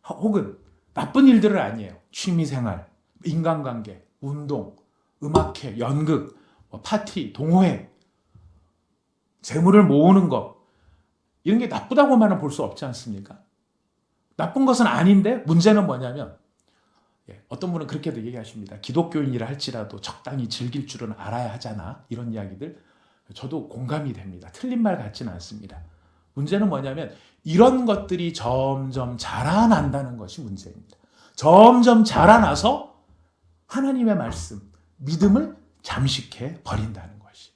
혹은 나쁜 일들은 아니에요. 취미생활, 인간관계, 운동, 음악회, 연극, 파티, 동호회, 재물을 모으는 것 이런 게 나쁘다고만은 볼 수 없지 않습니까? 나쁜 것은 아닌데 문제는 뭐냐면 어떤 분은 그렇게도 얘기하십니다. 기독교인이라 할지라도 적당히 즐길 줄은 알아야 하잖아. 이런 이야기들 저도 공감이 됩니다. 틀린 말 같지는 않습니다. 문제는 뭐냐면 이런 것들이 점점 자라난다는 것이 문제입니다. 점점 자라나서 하나님의 말씀, 믿음을 잠식해 버린다는 것이.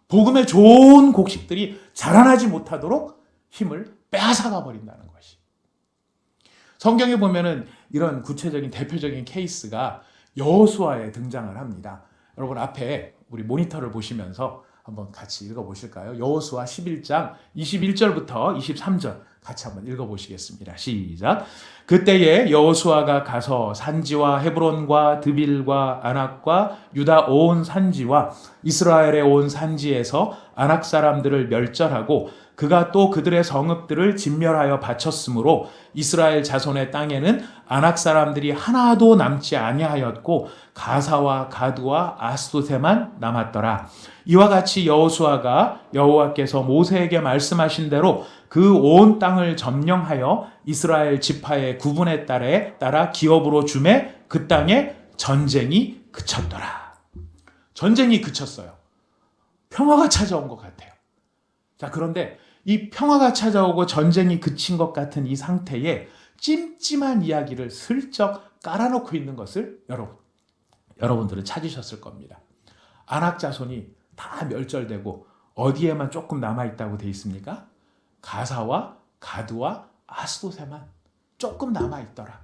복음의 좋은 곡식들이 자라나지 못하도록 힘을 빼앗아가 버린다는 것이. 성경에 보면은 이런 구체적인 대표적인 케이스가 여호수아에 등장을 합니다. 여러분 앞에 우리 모니터를 보시면서 한번 같이 읽어보실까요? 여호수아 11장 21절부터 23절 같이 한번 읽어보시겠습니다. 시작. 그때에 여호수아가 가서 산지와 헤브론과 드빌과 아낙과 유다 온 산지와 이스라엘의 온 산지에서 아낙 사람들을 멸절하고 그가 또 그들의 성읍들을 진멸하여 바쳤으므로 이스라엘 자손의 땅에는 아낙 사람들이 하나도 남지 아니하였고 가사와 가드와 아스도세만 남았더라. 이와 같이 여호수아가 여호와께서 모세에게 말씀하신 대로 그 온 땅을 점령하여 이스라엘 지파의 구분에 따라 기업으로 주매 그 땅에 전쟁이 그쳤더라. 전쟁이 그쳤어요. 평화가 찾아온 것 같아요. 자, 그런데 이 평화가 찾아오고 전쟁이 그친 것 같은 이 상태에 찜찜한 이야기를 슬쩍 깔아놓고 있는 것을 여러분들은 찾으셨을 겁니다. 아낙 자손이 다 멸절되고 어디에만 조금 남아있다고 돼 있습니까? 가사와 가드와 아스도세만 조금 남아있더라.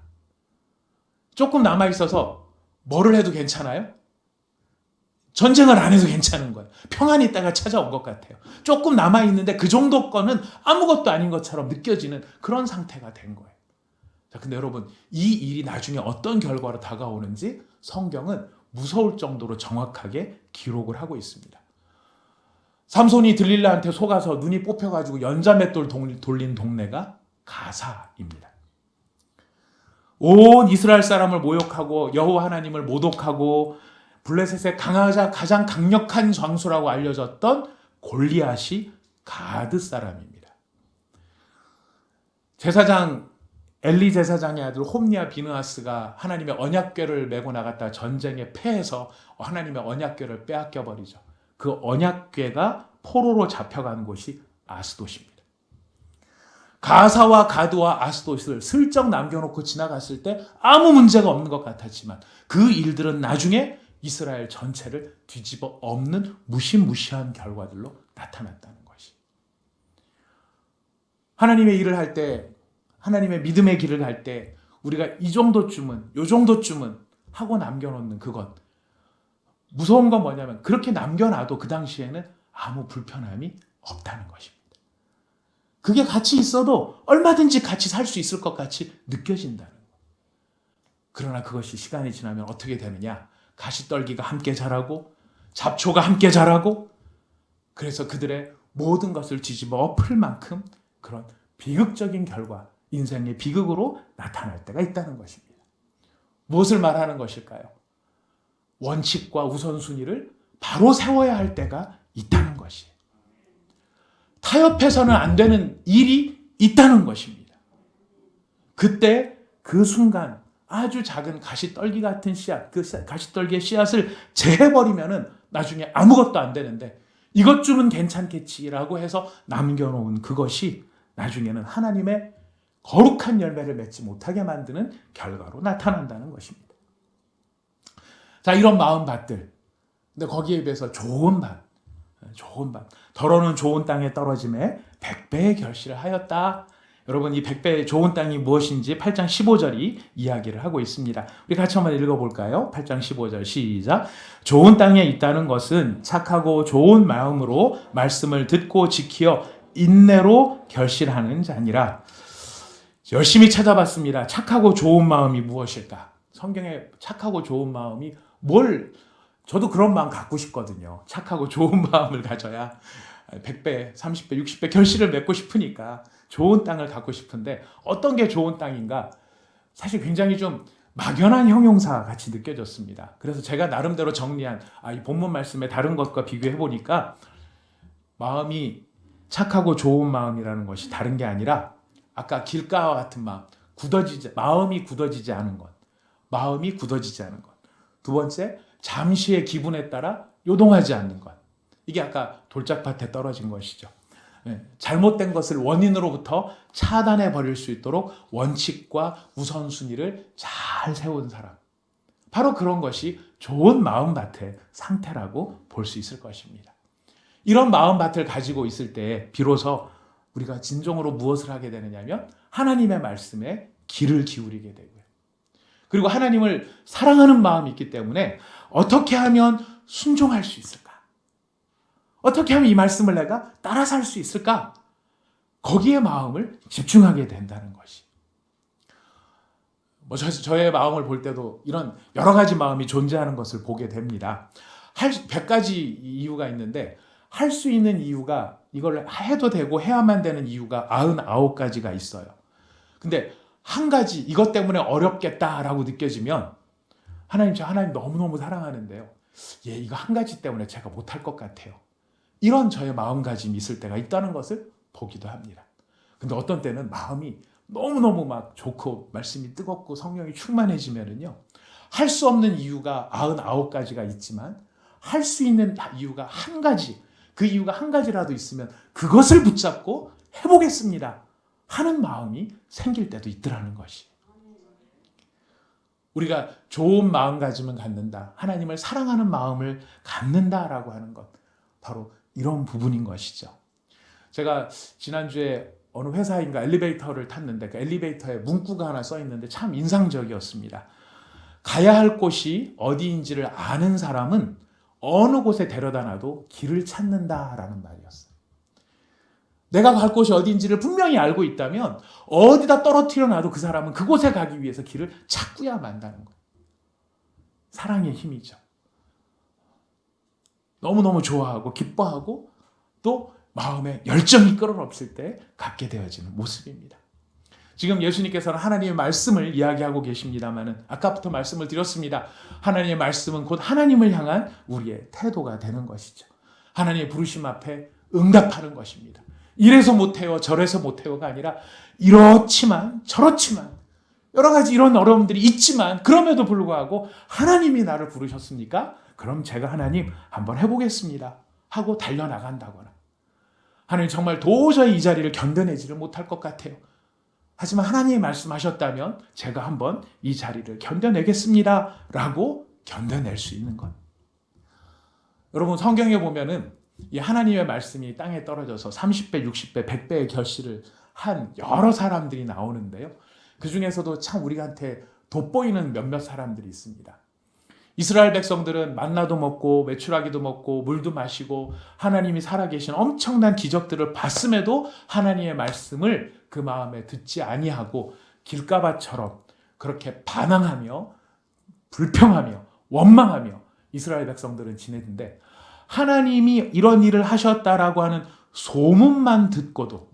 조금 남아있어서 뭐를 해도 괜찮아요? 전쟁을 안 해도 괜찮은 거예요. 평안이 있다가 찾아온 것 같아요. 조금 남아있는데 그 정도 거는 아무것도 아닌 것처럼 느껴지는 그런 상태가 된 거예요. 자, 근데 여러분 이 일이 나중에 어떤 결과로 다가오는지 성경은 무서울 정도로 정확하게 기록을 하고 있습니다. 삼손이 들릴라한테 속아서 눈이 뽑혀가지고 연자맷돌 돌린 동네가 가사입니다. 온 이스라엘 사람을 모욕하고 여호와 하나님을 모독하고 블레셋의 가장 강력한 장수라고 알려졌던 골리앗이 가드 사람입니다. 제사장 엘리 제사장의 아들 홈리아 비느하스가 하나님의 언약궤를 메고 나갔다 전쟁에 패해서 하나님의 언약궤를 빼앗겨 버리죠. 그 언약궤가 포로로 잡혀간 곳이 아스돗입니다. 가사와 가드와 아스돗을 슬쩍 남겨놓고 지나갔을 때 아무 문제가 없는 것 같았지만 그 일들은 나중에 이스라엘 전체를 뒤집어 엎는 무시무시한 결과들로 나타났다는 것이. 하나님의 일을 할 때, 하나님의 믿음의 길을 갈 때 우리가 이 정도쯤은, 요 정도쯤은 하고 남겨놓는 그것. 무서운 건 뭐냐면 그렇게 남겨놔도 그 당시에는 아무 불편함이 없다는 것입니다. 그게 같이 있어도 얼마든지 같이 살 수 있을 것 같이 느껴진다는 것. 그러나 그것이 시간이 지나면 어떻게 되느냐? 가시떨기가 함께 자라고 잡초가 함께 자라고 그래서 그들의 모든 것을 뒤집어 엎을 만큼 그런 비극적인 결과, 인생의 비극으로 나타날 때가 있다는 것입니다. 무엇을 말하는 것일까요? 원칙과 우선순위를 바로 세워야 할 때가 있다는 것이에요. 타협해서는 안 되는 일이 있다는 것입니다. 그때 그 순간 아주 작은 가시떨기 같은 씨앗, 그 가시떨기의 씨앗을 재해버리면은 나중에 아무것도 안 되는데 이것쯤은 괜찮겠지라고 해서 남겨놓은 그것이 나중에는 하나님의 거룩한 열매를 맺지 못하게 만드는 결과로 나타난다는 것입니다. 자, 이런 마음밭들. 근데 거기에 비해서 좋은 밭. 더러는 좋은 땅에 떨어짐에 100배의 결실을 하였다. 여러분, 이 100배의 좋은 땅이 무엇인지 8장 15절이 이야기를 하고 있습니다. 우리 같이 한번 읽어볼까요? 8장 15절 시작. 좋은 땅에 있다는 것은 착하고 좋은 마음으로 말씀을 듣고 지키어 인내로 결실하는 자니라. 열심히 찾아봤습니다. 착하고 좋은 마음이 무엇일까? 성경에 착하고 좋은 마음이 저도 그런 마음 갖고 싶거든요. 착하고 좋은 마음을 가져야 100배, 30배, 60배 결실을 맺고 싶으니까 좋은 땅을 갖고 싶은데 어떤 게 좋은 땅인가? 사실 굉장히 좀 막연한 형용사 같이 느껴졌습니다. 그래서 제가 나름대로 정리한 이 본문 말씀의 다른 것과 비교해 보니까 마음이 착하고 좋은 마음이라는 것이 다른 게 아니라 아까 길가와 같은 마음이 굳어지지 않은 것. 마음이 굳어지지 않은 것. 두 번째, 잠시의 기분에 따라 요동하지 않는 것. 이게 아까 돌짝밭에 떨어진 것이죠. 잘못된 것을 원인으로부터 차단해 버릴 수 있도록 원칙과 우선순위를 잘 세운 사람. 바로 그런 것이 좋은 마음밭의 상태라고 볼 수 있을 것입니다. 이런 마음밭을 가지고 있을 때 비로소 우리가 진정으로 무엇을 하게 되느냐면 하나님의 말씀에 귀를 기울이게 되고요. 그리고 하나님을 사랑하는 마음이 있기 때문에 어떻게 하면 순종할 수 있을까? 어떻게 하면 이 말씀을 내가 따라 살 수 있을까? 거기에 마음을 집중하게 된다는 것이. 저의 마음을 볼 때도 이런 여러 가지 마음이 존재하는 것을 보게 됩니다. 100가지 이유가 있는데 할 수 있는 이유가 이걸 해도 되고 해야만 되는 이유가 99가지가 있어요. 근데 한 가지 이것 때문에 어렵겠다라고 느껴지면 하나님 너무너무 사랑하는데요. 이거 한 가지 때문에 제가 못할 것 같아요. 이런 저의 마음가짐이 있을 때가 있다는 것을 보기도 합니다. 근데 어떤 때는 마음이 너무너무 좋고 말씀이 뜨겁고 성령이 충만해지면은요. 할 수 없는 이유가 99가지가 있지만 할 수 있는 이유가 한 가지, 그 이유가 한 가지라도 있으면 그것을 붙잡고 해보겠습니다 하는 마음이 생길 때도 있더라는 것이. 우리가 좋은 마음가짐을 갖는다, 하나님을 사랑하는 마음을 갖는다라고 하는 것, 바로 이런 부분인 것이죠. 제가 지난주에 어느 회사인가 엘리베이터를 탔는데 그 엘리베이터에 문구가 하나 써 있는데 참 인상적이었습니다. 가야 할 곳이 어디인지를 아는 사람은 어느 곳에 데려다 놔도 길을 찾는다라는 말이었어요. 내가 갈 곳이 어디인지를 분명히 알고 있다면 어디다 떨어뜨려 놔도 그 사람은 그곳에 가기 위해서 길을 찾고야 만다는 거예요. 사랑의 힘이죠. 너무너무 좋아하고 기뻐하고 또 마음에 열정이 끌어넘칠 때 갖게 되어지는 모습입니다. 지금 예수님께서는 하나님의 말씀을 이야기하고 계십니다마는 아까부터 말씀을 드렸습니다. 하나님의 말씀은 곧 하나님을 향한 우리의 태도가 되는 것이죠. 하나님의 부르심 앞에 응답하는 것입니다. 이래서 못해요, 저래서 못해요가 아니라 이렇지만 저렇지만 여러 가지 이런 어려움들이 있지만 그럼에도 불구하고 하나님이 나를 부르셨습니까? 그럼 제가 하나님 한번 해보겠습니다 하고 달려나간다거나, 하나님 정말 도저히 이 자리를 견뎌내지를 못할 것 같아요. 하지만 하나님이 말씀하셨다면 제가 한번 이 자리를 견뎌내겠습니다 라고 견뎌낼 수 있는 것. 여러분, 성경에 보면은 이 하나님의 말씀이 땅에 떨어져서 30배, 60배, 100배의 결실을 한 여러 사람들이 나오는데요. 그 중에서도 참 우리한테 돋보이는 몇몇 사람들이 있습니다. 이스라엘 백성들은 만나도 먹고 메추라기도 먹고 물도 마시고 하나님이 살아계신 엄청난 기적들을 봤음에도 하나님의 말씀을 그 마음에 듣지 아니하고 길가밭처럼 그렇게 반항하며 불평하며 원망하며 이스라엘 백성들은 지내는데, 하나님이 이런 일을 하셨다라고 하는 소문만 듣고도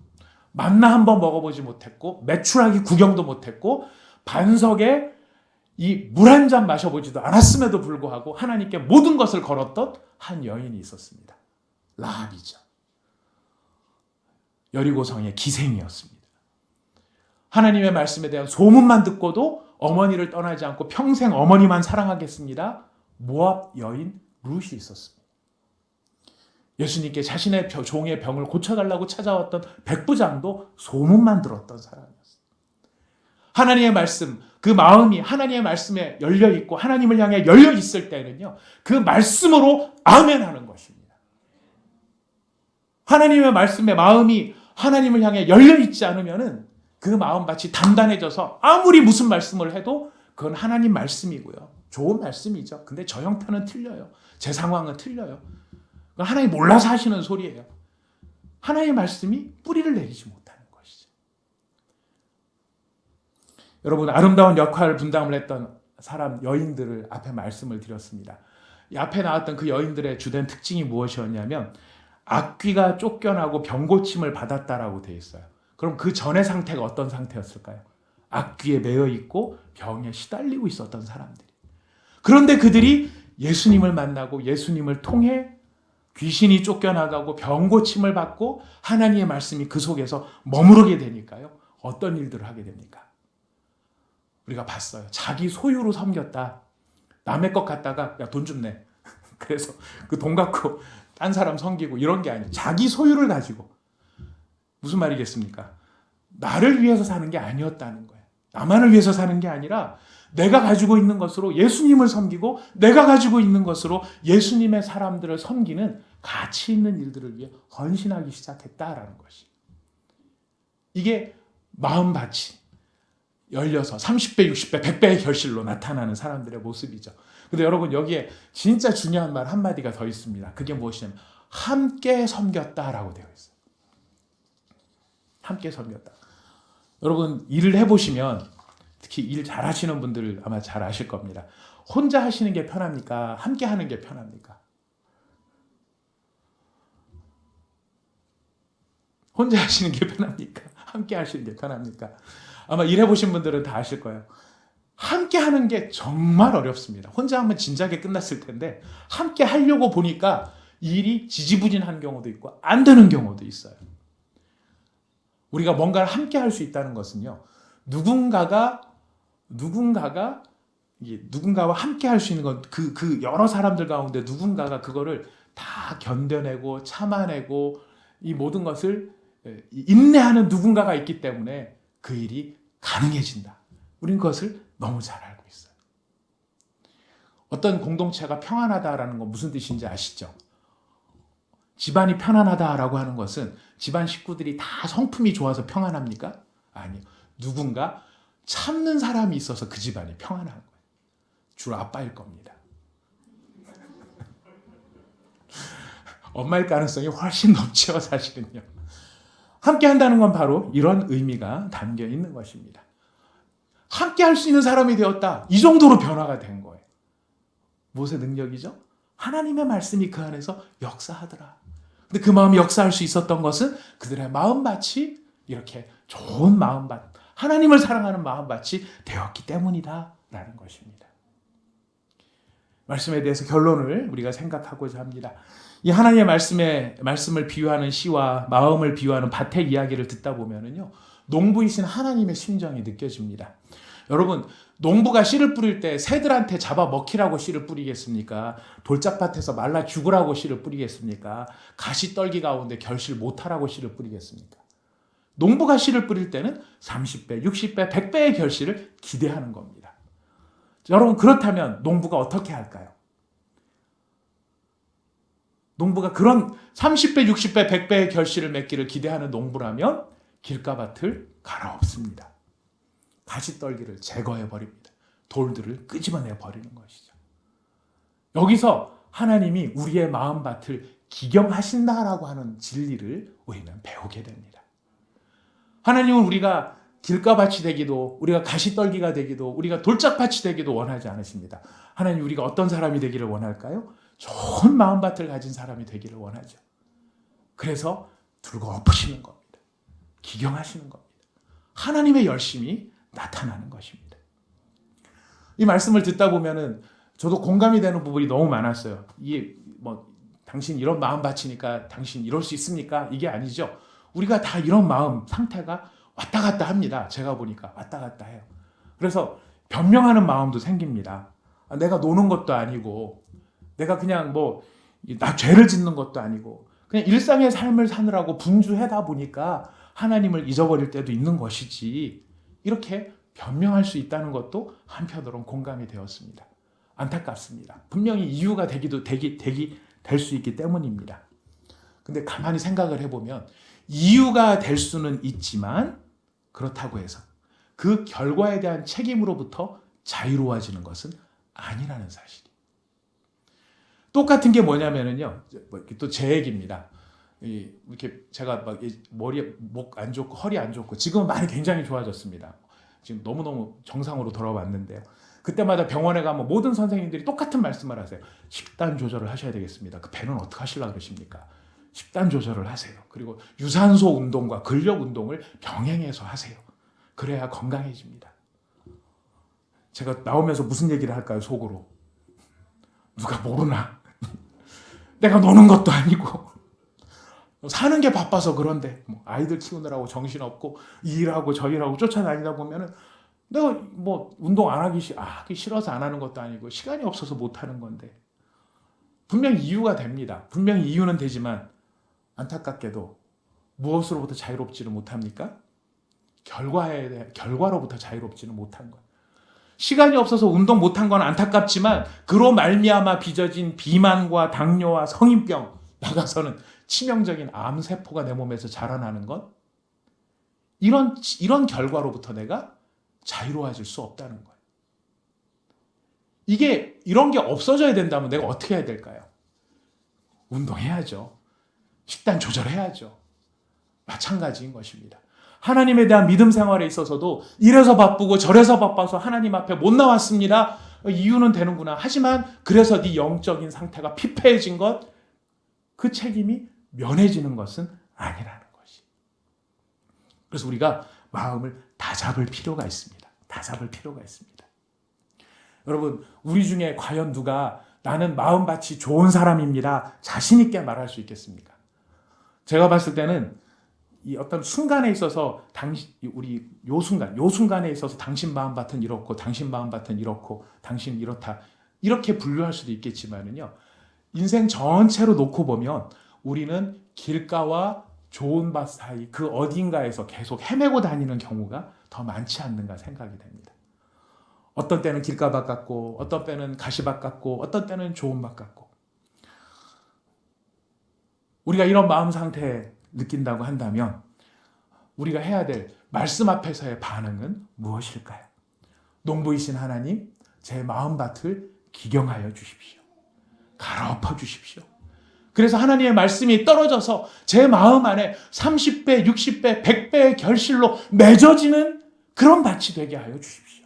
만나 한번 먹어보지 못했고 메추라기 구경도 못했고 반석에 이 물 한 잔 마셔보지도 않았음에도 불구하고 하나님께 모든 것을 걸었던 한 여인이 있었습니다. 라합이죠. 여리고성의 기생이었습니다. 하나님의 말씀에 대한 소문만 듣고도 어머니를 떠나지 않고 평생 어머니만 사랑하겠습니다. 모압 여인 룻이 있었습니다. 예수님께 자신의 종의 병을 고쳐달라고 찾아왔던 백부장도 소문만 들었던 사람이었습니다. 하나님의 말씀, 그 마음이 하나님의 말씀에 열려있고 하나님을 향해 열려있을 때는요, 그 말씀으로 아멘 하는 것입니다. 하나님의 말씀에 마음이 하나님을 향해 열려있지 않으면은 그 마음밭이 단단해져서 아무리 무슨 말씀을 해도 그건 하나님 말씀이고요. 좋은 말씀이죠. 근데 저 형태는 틀려요. 제 상황은 틀려요. 하나님 몰라서 하시는 소리예요. 하나님의 말씀이 뿌리를 내리지 못하는 것이죠. 여러분, 아름다운 역할 분담을 했던 사람 여인들을 앞에 말씀을 드렸습니다. 이 앞에 나왔던 그 여인들의 주된 특징이 무엇이었냐면 악귀가 쫓겨나고 병고침을 받았다라고 되어 있어요. 그럼 그 전의 상태가 어떤 상태였을까요? 악귀에 매여 있고 병에 시달리고 있었던 사람들이. 그런데 그들이 예수님을 만나고 예수님을 통해 귀신이 쫓겨나가고 병고침을 받고 하나님의 말씀이 그 속에서 머무르게 되니까요. 어떤 일들을 하게 됩니까? 우리가 봤어요. 자기 소유로 섬겼다. 남의 것 갖다가 야, 돈 좀 내. 그래서 그 돈 갖고 딴 사람 섬기고 이런 게 아니에요. 자기 소유를 가지고. 무슨 말이겠습니까? 나를 위해서 사는 게 아니었다는 거예요. 나만을 위해서 사는 게 아니라 내가 가지고 있는 것으로 예수님을 섬기고 내가 가지고 있는 것으로 예수님의 사람들을 섬기는 가치 있는 일들을 위해 헌신하기 시작했다라는 것이. 이게 마음밭이 열려서 30배, 60배, 100배의 결실로 나타나는 사람들의 모습이죠. 근데 여러분 여기에 진짜 중요한 말 한마디가 더 있습니다. 그게 무엇이냐면 함께 섬겼다라고 되어 있어요. 함께 섬겼다. 여러분 일을 해보시면 특히 일 잘하시는 분들 아마 잘 아실 겁니다. 혼자 하시는 게 편합니까? 함께 하는 게 편합니까? 혼자 하시는 게 편합니까? 함께 하시는 게 편합니까? 아마 일해보신 분들은 다 아실 거예요. 함께 하는 게 정말 어렵습니다. 혼자 하면 진작에 끝났을 텐데 함께 하려고 보니까 일이 지지부진한 경우도 있고 안 되는 경우도 있어요. 우리가 뭔가를 함께 할 수 있다는 것은요. 누군가와 함께 할 수 있는 건 그 여러 사람들 가운데 누군가가 그거를 다 견뎌내고 참아내고 이 모든 것을 인내하는 누군가가 있기 때문에 그 일이 가능해진다. 우리는 그것을 너무 잘 알고 있어요. 어떤 공동체가 평안하다라는 건 무슨 뜻인지 아시죠? 집안이 편안하다라고 하는 것은 집안 식구들이 다 성품이 좋아서 평안합니까? 아니요. 누군가 참는 사람이 있어서 그 집안이 평안한 거예요. 주로 아빠일 겁니다. 엄마일 가능성이 훨씬 높죠, 사실은요. 함께 한다는 건 바로 이런 의미가 담겨 있는 것입니다. 함께 할 수 있는 사람이 되었다. 이 정도로 변화가 된 거예요. 무엇의 능력이죠? 하나님의 말씀이 그 안에서 역사하더라. 근데 그 마음이 역사할 수 있었던 것은 그들의 마음밭이 이렇게 좋은 마음밭, 하나님을 사랑하는 마음밭이 되었기 때문이다라는 것입니다. 말씀에 대해서 결론을 우리가 생각하고자 합니다. 이 하나님의 말씀을 비유하는 시와 마음을 비유하는 밭의 이야기를 듣다 보면은요, 농부이신 하나님의 심정이 느껴집니다. 여러분, 농부가 씨를 뿌릴 때 새들한테 잡아 먹히라고 씨를 뿌리겠습니까? 돌짝밭에서 말라 죽으라고 씨를 뿌리겠습니까? 가시떨기 가운데 결실 못하라고 씨를 뿌리겠습니까? 농부가 씨를 뿌릴 때는 30배, 60배, 100배의 결실을 기대하는 겁니다. 여러분, 그렇다면 농부가 어떻게 할까요? 농부가 그런 30배, 60배, 100배의 결실을 맺기를 기대하는 농부라면 길가밭을 갈아엎습니다. 가시떨기를 제거해버립니다. 돌들을 끄집어내 버리는 것이죠. 여기서 하나님이 우리의 마음밭을 기경하신다라고 하는 진리를 우리는 배우게 됩니다. 하나님은 우리가 길가밭이 되기도, 우리가 가시떨기가 되기도, 우리가 돌짝밭이 되기도 원하지 않으십니다. 하나님, 우리가 어떤 사람이 되기를 원할까요? 좋은 마음밭을 가진 사람이 되기를 원하죠. 그래서 들고 엎으시는 겁니다. 기경하시는 겁니다. 하나님의 열심이 나타나는 것입니다. 이 말씀을 듣다 보면은 저도 공감이 되는 부분이 너무 많았어요. 이게 뭐 당신 이런 마음 바치니까 당신 이럴 수 있습니까? 이게 아니죠. 우리가 다 이런 마음 상태가 왔다 갔다 합니다. 제가 보니까 왔다 갔다 해요. 그래서 변명하는 마음도 생깁니다. 내가 노는 것도 아니고 내가 그냥 뭐 나 죄를 짓는 것도 아니고 그냥 일상의 삶을 사느라고 분주하다 보니까 하나님을 잊어버릴 때도 있는 것이지, 이렇게 변명할 수 있다는 것도 한편으로는 공감이 되었습니다. 안타깝습니다. 분명히 이유가 될 수 있기 때문입니다. 근데 가만히 생각을 해보면 이유가 될 수는 있지만 그렇다고 해서 그 결과에 대한 책임으로부터 자유로워지는 것은 아니라는 사실이. 똑같은 게 뭐냐면은요, 또 제 얘기입니다. 이렇게 제가 막 머리, 목 안 좋고 허리 안 좋고 지금은 많이 굉장히 좋아졌습니다. 지금 너무너무 정상으로 돌아왔는데요. 그때마다 병원에 가면 모든 선생님들이 똑같은 말씀을 하세요. 식단 조절을 하셔야 되겠습니다. 그 배는 어떻게 하시려고 그러십니까? 식단 조절을 하세요. 그리고 유산소 운동과 근력 운동을 병행해서 하세요. 그래야 건강해집니다. 제가 나오면서 무슨 얘기를 할까요? 속으로. 누가 모르나? 내가 노는 것도 아니고 사는 게 바빠서 그런데 뭐 아이들 키우느라고 정신없고 일하고 저 일하고 쫓아다니다 보면은 내가 뭐 운동 안 하기 싫어서 안 하는 것도 아니고 시간이 없어서 못 하는 건데, 분명히 이유가 됩니다. 분명히 이유는 되지만 안타깝게도 무엇으로부터 자유롭지는 못합니까? 결과로부터 자유롭지는 못한 것. 시간이 없어서 운동 못한 건 안타깝지만 그로 말미암아 빚어진 비만과 당뇨와 성인병, 나가서는 치명적인 암세포가 내 몸에서 자라나는 것, 이런 결과로부터 내가 자유로워질 수 없다는 거예요. 이런 게 없어져야 된다면 내가 어떻게 해야 될까요? 운동해야죠. 식단 조절해야죠. 마찬가지인 것입니다. 하나님에 대한 믿음 생활에 있어서도 이래서 바쁘고 저래서 바빠서 하나님 앞에 못 나왔습니다. 이유는 되는구나. 하지만 그래서 네 영적인 상태가 피폐해진 것, 그 책임이 면해지는 것은 아니라는 것이. 그래서 우리가 마음을 다잡을 필요가 있습니다. 다잡을 필요가 있습니다. 여러분, 우리 중에 과연 누가 나는 마음밭이 좋은 사람입니다, 자신 있게 말할 수 있겠습니까? 제가 봤을 때는 이 어떤 순간에 있어서 우리 요 순간에 있어서 당신 마음밭은 이렇고 당신 마음밭은 이렇고 당신 이렇다, 이렇게 분류할 수도 있겠지만은요, 인생 전체로 놓고 보면 우리는 길가와 좋은 밭 사이 그 어딘가에서 계속 헤매고 다니는 경우가 더 많지 않는가 생각이 됩니다. 어떤 때는 길가밭 같고 어떤 때는 가시밭 같고 어떤 때는 좋은 밭 같고. 우리가 이런 마음 상태 느낀다고 한다면 우리가 해야 될 말씀 앞에서의 반응은 무엇일까요? 농부이신 하나님, 제 마음밭을 기경하여 주십시오. 갈아엎어 주십시오. 그래서 하나님의 말씀이 떨어져서 제 마음 안에 30배, 60배, 100배의 결실로 맺어지는 그런 밭이 되게 하여 주십시오.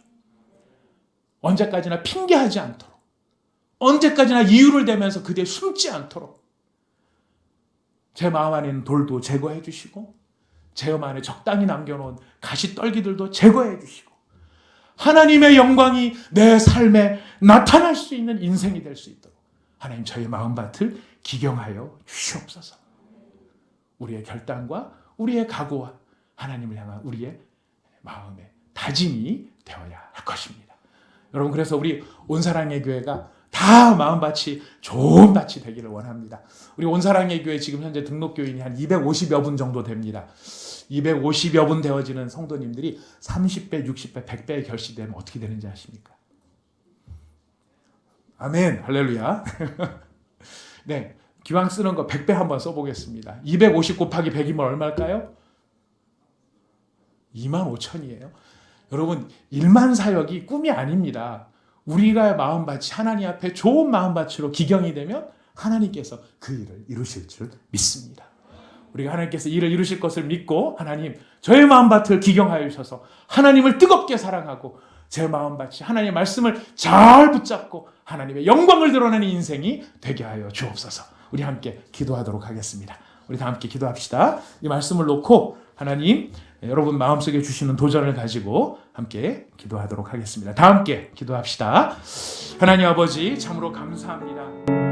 언제까지나 핑계하지 않도록, 언제까지나 이유를 대면서 그대에 숨지 않도록 제 마음 안에 있는 돌도 제거해 주시고 제 마음 안에 적당히 남겨놓은 가시떨기들도 제거해 주시고 하나님의 영광이 내 삶에 나타날 수 있는 인생이 될 수 있도록 하나님, 저의 마음밭을 기경하여 주시옵소서. 우리의 결단과 우리의 각오와 하나님을 향한 우리의 마음의 다짐이 되어야 할 것입니다. 여러분, 그래서 우리 온사랑의 교회가 다 마음밭이 좋은 밭이 되기를 원합니다. 우리 온사랑의 교회 지금 현재 등록교인이 한 250여 분 정도 됩니다. 250여 분 되어지는 성도님들이 30배, 60배, 100배의 결실되면 어떻게 되는지 아십니까? 아멘, 할렐루야. 네, 기왕 쓰는 거 100배 한번 써보겠습니다. 250 곱하기 100이면 얼마일까요? 25,000이에요. 여러분, 1만 사역이 꿈이 아닙니다. 우리가 마음밭이 하나님 앞에 좋은 마음밭으로 기경이 되면 하나님께서 그 일을 이루실 줄 믿습니다. 우리가 하나님께서 일을 이루실 것을 믿고, 하나님, 저의 마음밭을 기경하여 주셔서 하나님을 뜨겁게 사랑하고 제 마음밭이 하나님의 말씀을 잘 붙잡고 하나님의 영광을 드러내는 인생이 되게 하여 주옵소서. 우리 함께 기도하도록 하겠습니다. 우리 다 함께 기도합시다. 이 말씀을 놓고 하나님 여러분 마음속에 주시는 도전을 가지고 함께 기도하도록 하겠습니다. 다 함께 기도합시다. 하나님 아버지 참으로 감사합니다.